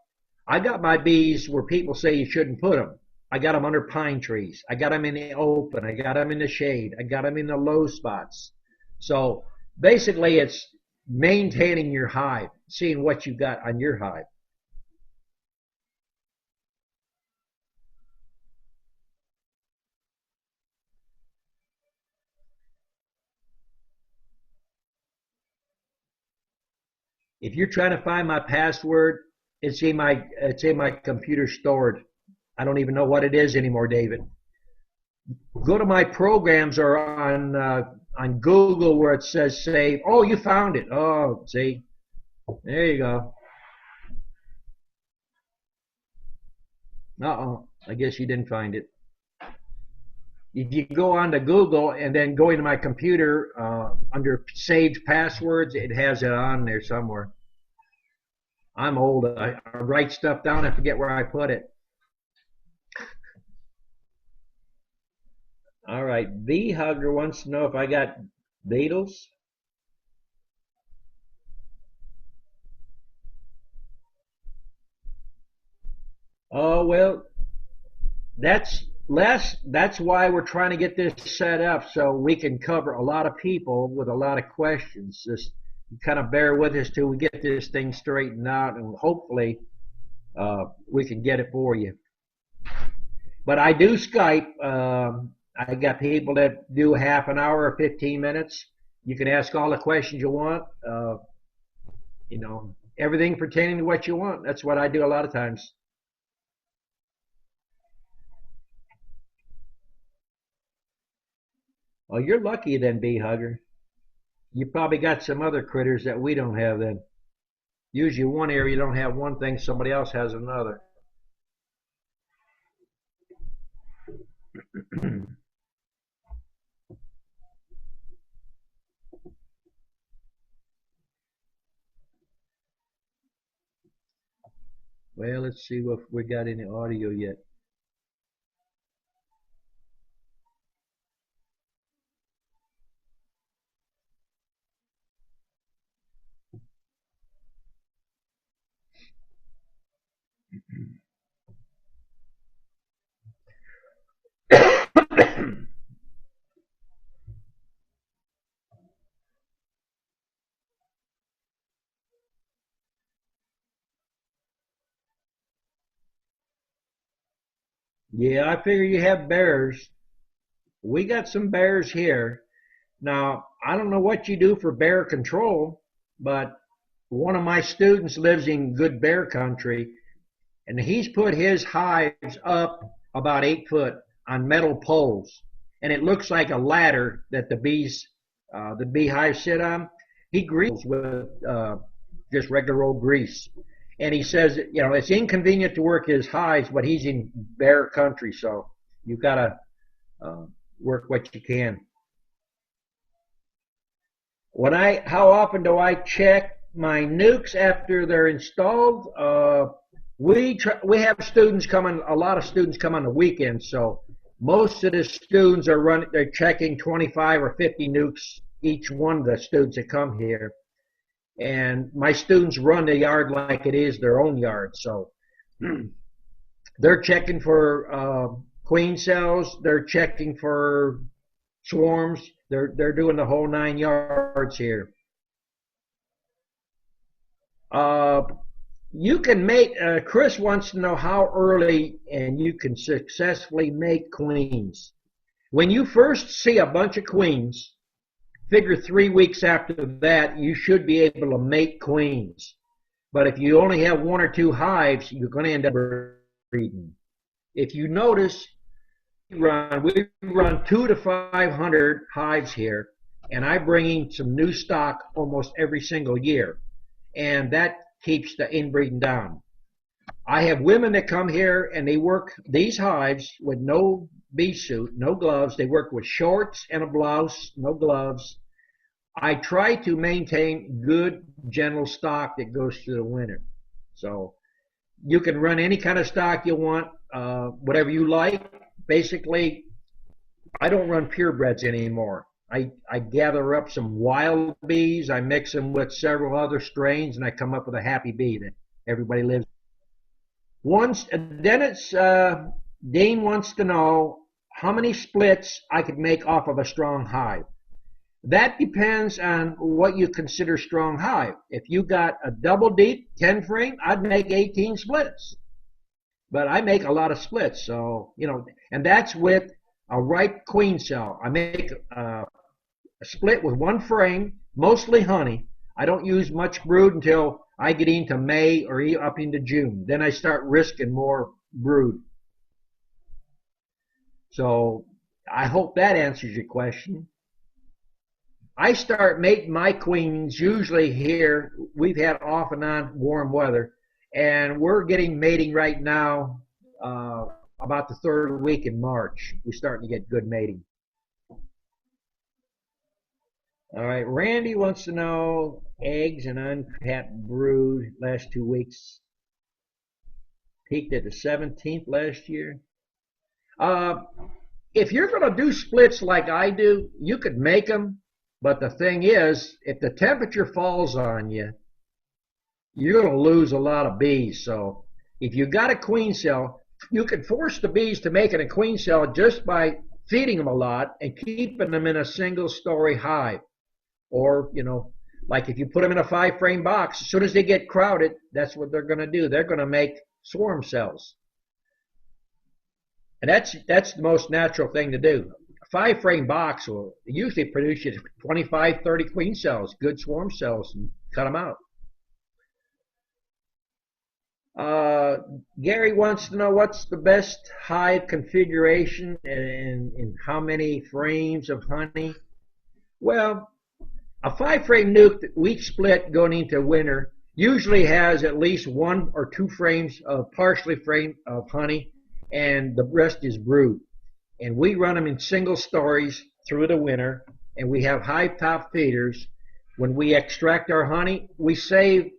I got my bees where people say you shouldn't put them. I got them under pine trees. I got them in the open. I got them in the shade. I got them in the low spots. So basically it's maintaining your hive, seeing what you got on your hive. If you're trying to find my password, it's in my computer stored. I don't even know what it is anymore, David. Go to my programs or on Google where it says save. Oh, you found it. Oh, see, there you go. I guess you didn't find it. If you go on to Google and then go into my computer under saved passwords, it has it on there somewhere. I'm old. I write stuff down. I forget where I put it. All right. Bee Hugger wants to know if I got beetles. Oh, well, that's why we're trying to get this set up so we can cover a lot of people with a lot of questions. Just kind of bear with us till we get this thing straightened out, and hopefully we can get it for you. But I do Skype. I got people that do half an hour or 15 minutes. You can ask all the questions you want. Everything pertaining to what you want. That's what I do a lot of times. Oh, you're lucky then, Bee Hugger. You probably got some other critters that we don't have then. Usually one area you don't have one thing, somebody else has another. Well, let's see if we got any audio yet. Yeah, I figure you have bears. We got some bears here. Now, I don't know what you do for bear control, but one of my students lives in good bear country, and he's put his hives up about 8 foot on metal poles, and it looks like a ladder that the beehives sit on. He greases with just regular old grease, and he says, it's inconvenient to work his hives, but he's in bear country, so you gotta uh, work what you can. How often do I check my nukes after they're installed? We have students coming. A lot of students come on the weekends, so most of the students are running. They're checking 25 or 50 nukes each one of the students that come here. And my students run the yard like it is their own yard, so they're checking for queen cells. They're checking for swarms. They're doing the whole 9 yards here. You can make. Chris wants to know how early and you can successfully make queens. When you first see a bunch of queens, figure 3 weeks after that you should be able to make queens. But if you only have 1 or 2 hives, you're going to end up breeding. If you notice, we run 200 to 500 hives here, and I bring in some new stock almost every single year, and that keeps the inbreeding down. I have women that come here and they work these hives with no bee suit, no gloves. They work with shorts and a blouse, no gloves. I try to maintain good general stock that goes through the winter. So you can run any kind of stock you want, whatever you like. Basically, I don't run purebreds anymore. I gather up some wild bees, I mix them with several other strains, and I come up with a happy bee that everybody lives. Dean wants to know how many splits I could make off of a strong hive. That depends on what you consider strong hive. If you got a double deep 10 frame, I'd make 18 splits. But I make a lot of splits, so, and that's with a ripe queen cell. I make a split with 1 frame, mostly honey. I don't use much brood until I get into May or up into June. Then I start risking more brood. So I hope that answers your question. I start mating my queens usually here. We've had off and on warm weather, and we're getting mating right now about the 3rd week in March. We're starting to get good mating. All right, Randy wants to know eggs and uncapped brood last 2 weeks. Peaked at the 17th last year. If you're going to do splits like I do, you could make them. But the thing is, if the temperature falls on you, you're going to lose a lot of bees. So if you got a queen cell, you can force the bees to make it a queen cell just by feeding them a lot and keeping them in a single-story hive. Or, like if you put them in a 5-frame box, as soon as they get crowded, that's what they're going to do. They're going to make swarm cells. And that's the most natural thing to do. A 5-frame box will usually produce you 25, 30 queen cells, good swarm cells, and cut them out. Gary wants to know what's the best hive configuration and how many frames of honey. Well, a 5-frame nuke that we split going into winter usually has at least 1 or 2 frames of partially framed of honey, and the rest is brood. and we run them in single stories through the winter, and we have hive top feeders. When we extract our honey, we save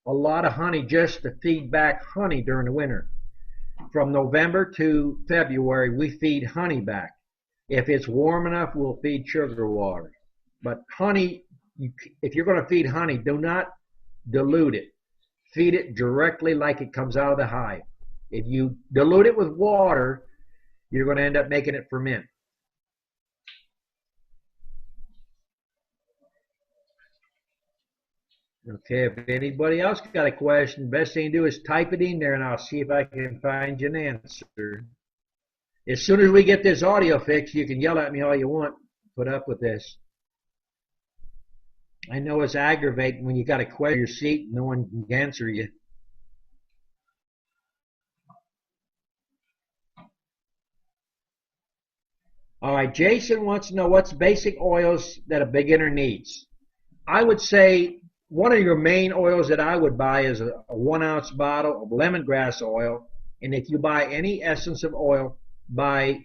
a lot of honey just to feed back honey during the winter. From November to February, we feed honey back. If it's warm enough, we'll feed sugar water. But honey, if you're going to feed honey, do not dilute it. Feed it directly like it comes out of the hive. If you dilute it with water, you're going to end up making it ferment. Okay, if anybody else got a question, best thing to do is type it in there and I'll see if I can find you an answer. As soon as we get this audio fixed, you can yell at me all you want. Put up with this. I know it's aggravating when you got a question in your seat and no one can answer you. All right, Jason wants to know what's basic oils that a beginner needs. I would say one of your main oils that I would buy is a 1 ounce bottle of lemongrass oil. And if you buy any essence of oil, buy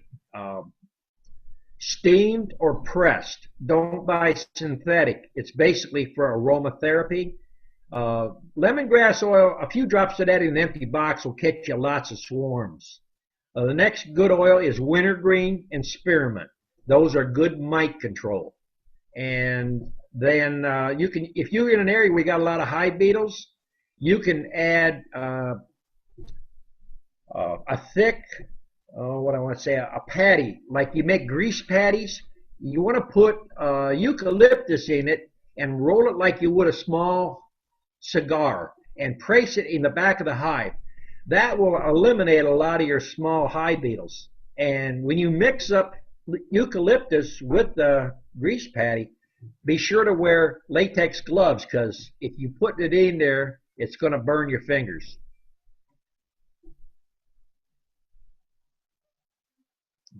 steamed or pressed. Don't buy synthetic. It's basically for aromatherapy. Lemongrass oil, a few drops of that in an empty box will catch you lots of swarms. The next good oil is wintergreen and spearmint. Those are good mite control. And then you can, if you're in an area where you got a lot of hive beetles, you can add a thick, what I want to say, a patty. Like you make grease patties, you want to put eucalyptus in it and roll it like you would a small cigar and place it in the back of the hive. That will eliminate a lot of your small hive beetles. And when you mix up eucalyptus with the grease patty, be sure to wear latex gloves because if you put it in there, it's going to burn your fingers.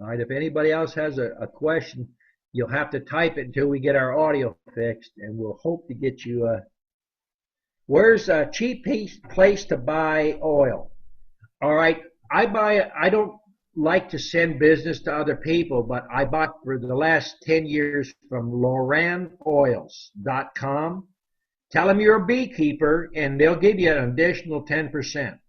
All right, if anybody else has a question, you'll have to type it until we get our audio fixed, and we'll hope to get you where's a cheap place to buy oil? All right, I don't like to send business to other people, but I bought for the last 10 years from LoranOils.com. Tell them you're a beekeeper, and they'll give you an additional 10%.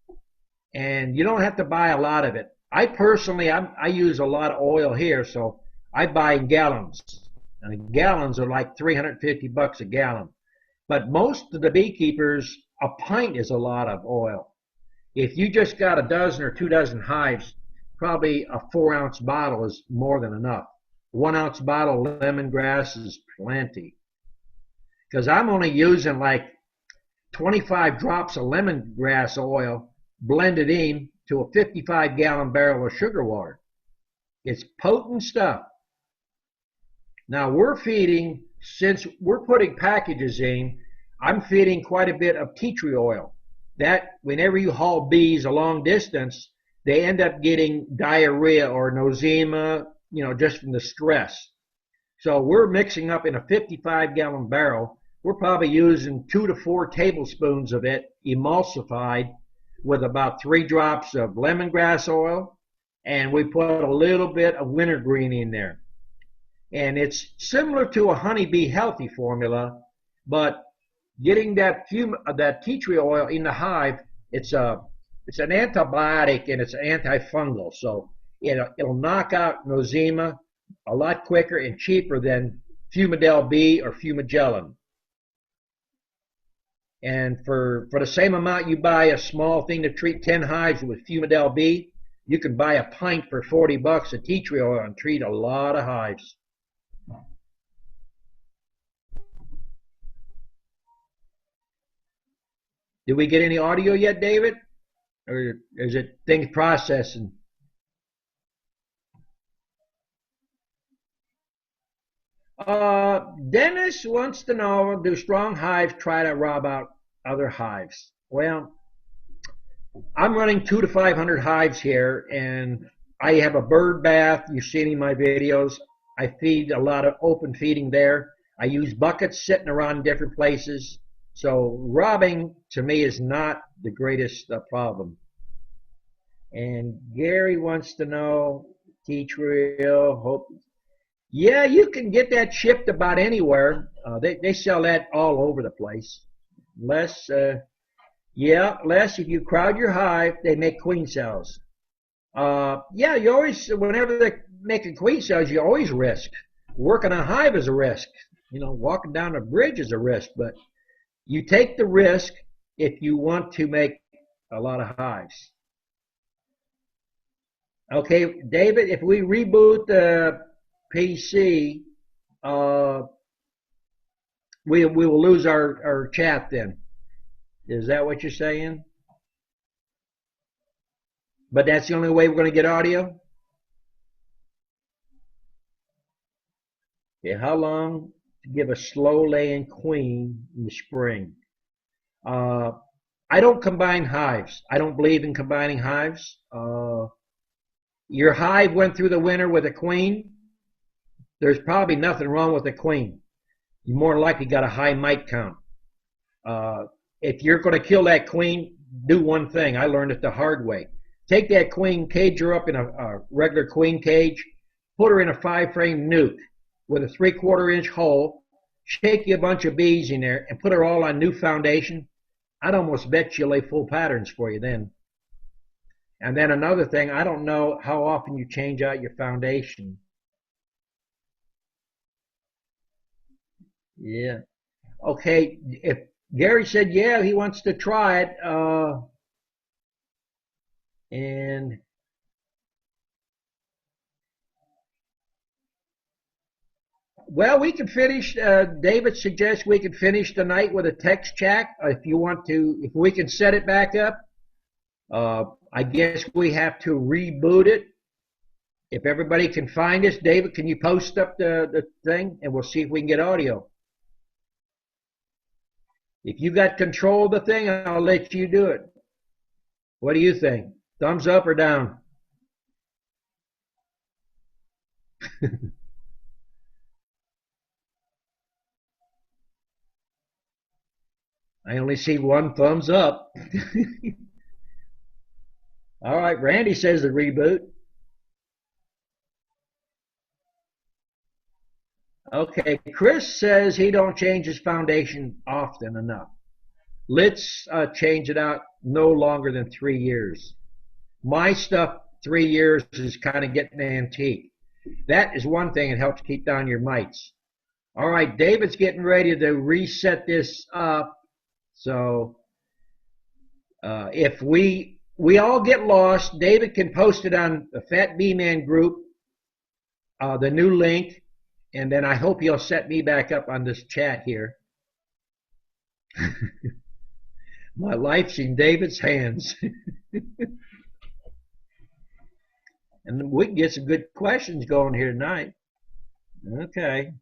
And you don't have to buy a lot of it. I personally, I use a lot of oil here, so I buy in gallons. And gallons are like $350 a gallon. But most of the beekeepers, a pint is a lot of oil. If you just got a dozen or 2 dozen hives, probably a 4 ounce bottle is more than enough. 1 ounce bottle of lemongrass is plenty. Because I'm only using like 25 drops of lemongrass oil blended in to a 55-gallon barrel of sugar water. It's potent stuff. Now we're feeding, since we're putting packages in, I'm feeding quite a bit of tea tree oil. That whenever you haul bees a long distance, they end up getting diarrhea or nosema, just from the stress. So we're mixing up in a 55-gallon barrel. We're probably using 2 to 4 tablespoons of it emulsified with about 3 drops of lemongrass oil, and we put a little bit of wintergreen in there. And it's similar to a honeybee healthy formula, but getting that tea tree oil in the hive, it's an antibiotic and it's antifungal, so it'll knock out nosema a lot quicker and cheaper than Fumidel B or Fumagellin. And for the same amount you buy a small thing to treat 10 hives with Fumidel B, you can buy a pint for $40 of tea tree oil and treat a lot of hives. Did we get any audio yet, David? Or is it things processing? Dennis wants to know, do strong hives try to rob out other hives? Well, I'm running 200 to 500 hives here, and I have a bird bath. You've seen in my videos. I feed a lot of open feeding there. I use buckets sitting around different places. So robbing, to me, is not the greatest problem. And Gary wants to know, Tea Trail, Hope. Yeah, you can get that shipped about anywhere. They sell that all over the place. Les, yeah, Les, if you crowd your hive, they make queen cells. Yeah, you always, whenever they're making queen cells, you always risk. Working a hive is a risk. You know, walking down a bridge is a risk, but you take the risk if you want to make a lot of hives. Okay, David, if we reboot the PC, we will lose our chat then. Is that what you're saying? But that's the only way we're going to get audio? Okay, how long to give a slow laying queen in the spring? I don't combine hives. I don't believe in combining hives. Your hive went through the winter with a queen. There's probably nothing wrong with the queen. You more likely got a high mite count. If you're going to kill that queen, do one thing. I learned it the hard way. Take that queen, cage her up in a regular queen cage, put her in a 5-frame nuke with a 3/4 inch hole, shake you a bunch of bees in there, and put her all on new foundation. I'd almost bet she'll lay full patterns for you then. And then another thing, I don't know how often you change out your foundation. Yeah. Okay, if Gary said, yeah, he wants to try it, and well, we can finish. David suggests we could finish the night with a text chat if you want to. If we can set it back up, I guess we have to reboot it. If everybody can find us, David, can you post up the thing, and we'll see if we can get audio. If you got control of the thing, I'll let you do it. What do you think? Thumbs up or down? I only see one thumbs up. All right, Randy says the reboot. Okay, Chris says he don't change his foundation often enough. Let's change it out no longer than 3 years. My stuff, 3 years is kind of getting antique. That is one thing that helps keep down your mites. All right, David's getting ready to reset this up. So if we all get lost, David can post it on the Fat Bee Man group, the new link, and then I hope he'll set me back up on this chat here. My life's in David's hands. And we can get some good questions going here tonight. Okay.